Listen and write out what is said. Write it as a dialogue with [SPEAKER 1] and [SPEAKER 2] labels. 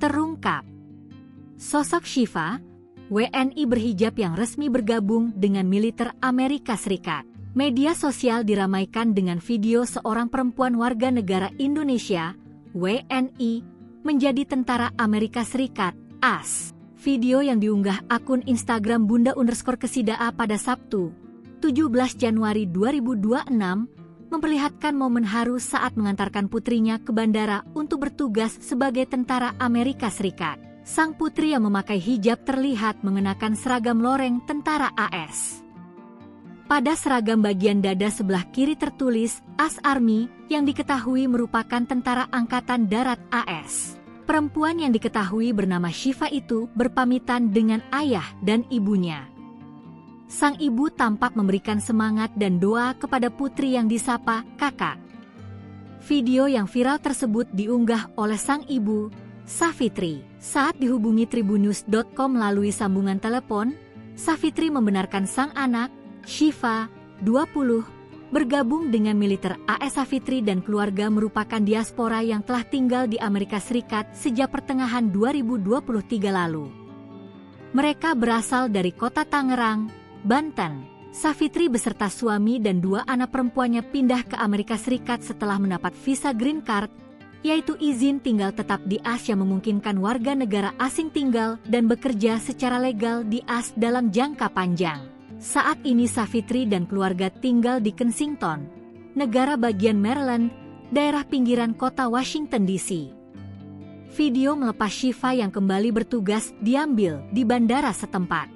[SPEAKER 1] terungkap. Sosok Syifa, WNI berhijab yang resmi bergabung dengan militer Amerika Serikat. Media sosial diramaikan dengan video seorang perempuan warga negara Indonesia, WNI, menjadi tentara Amerika Serikat, AS. Video yang diunggah akun Instagram Bunda_Kesidaa pada Sabtu, 17 Januari 2026, memperlihatkan momen haru saat mengantarkan putrinya ke bandara untuk bertugas sebagai tentara Amerika Serikat. Sang putri yang memakai hijab terlihat mengenakan seragam loreng tentara AS. Pada seragam bagian dada sebelah kiri tertulis AS Army yang diketahui merupakan tentara Angkatan Darat AS. Perempuan yang diketahui bernama Syifa itu berpamitan dengan ayah dan ibunya. Sang ibu tampak memberikan semangat dan doa kepada putri yang disapa kakak. Video yang viral tersebut diunggah oleh sang ibu, Safitri. Saat dihubungi tribunnews.com melalui sambungan telepon, Safitri membenarkan sang anak, Syifa, 20, bergabung dengan militer AS. Safitri dan keluarga merupakan diaspora yang telah tinggal di Amerika Serikat sejak pertengahan 2023 lalu. Mereka berasal dari kota Tangerang, Banten. Safitri beserta suami dan 2 anak perempuannya pindah ke Amerika Serikat setelah mendapat visa Green Card, yaitu izin tinggal tetap di AS yang memungkinkan warga negara asing tinggal dan bekerja secara legal di AS dalam jangka panjang. Saat ini Safitri dan keluarga tinggal di Kensington, negara bagian Maryland, daerah pinggiran kota Washington DC. Video melepas Syifa yang kembali bertugas diambil di bandara setempat.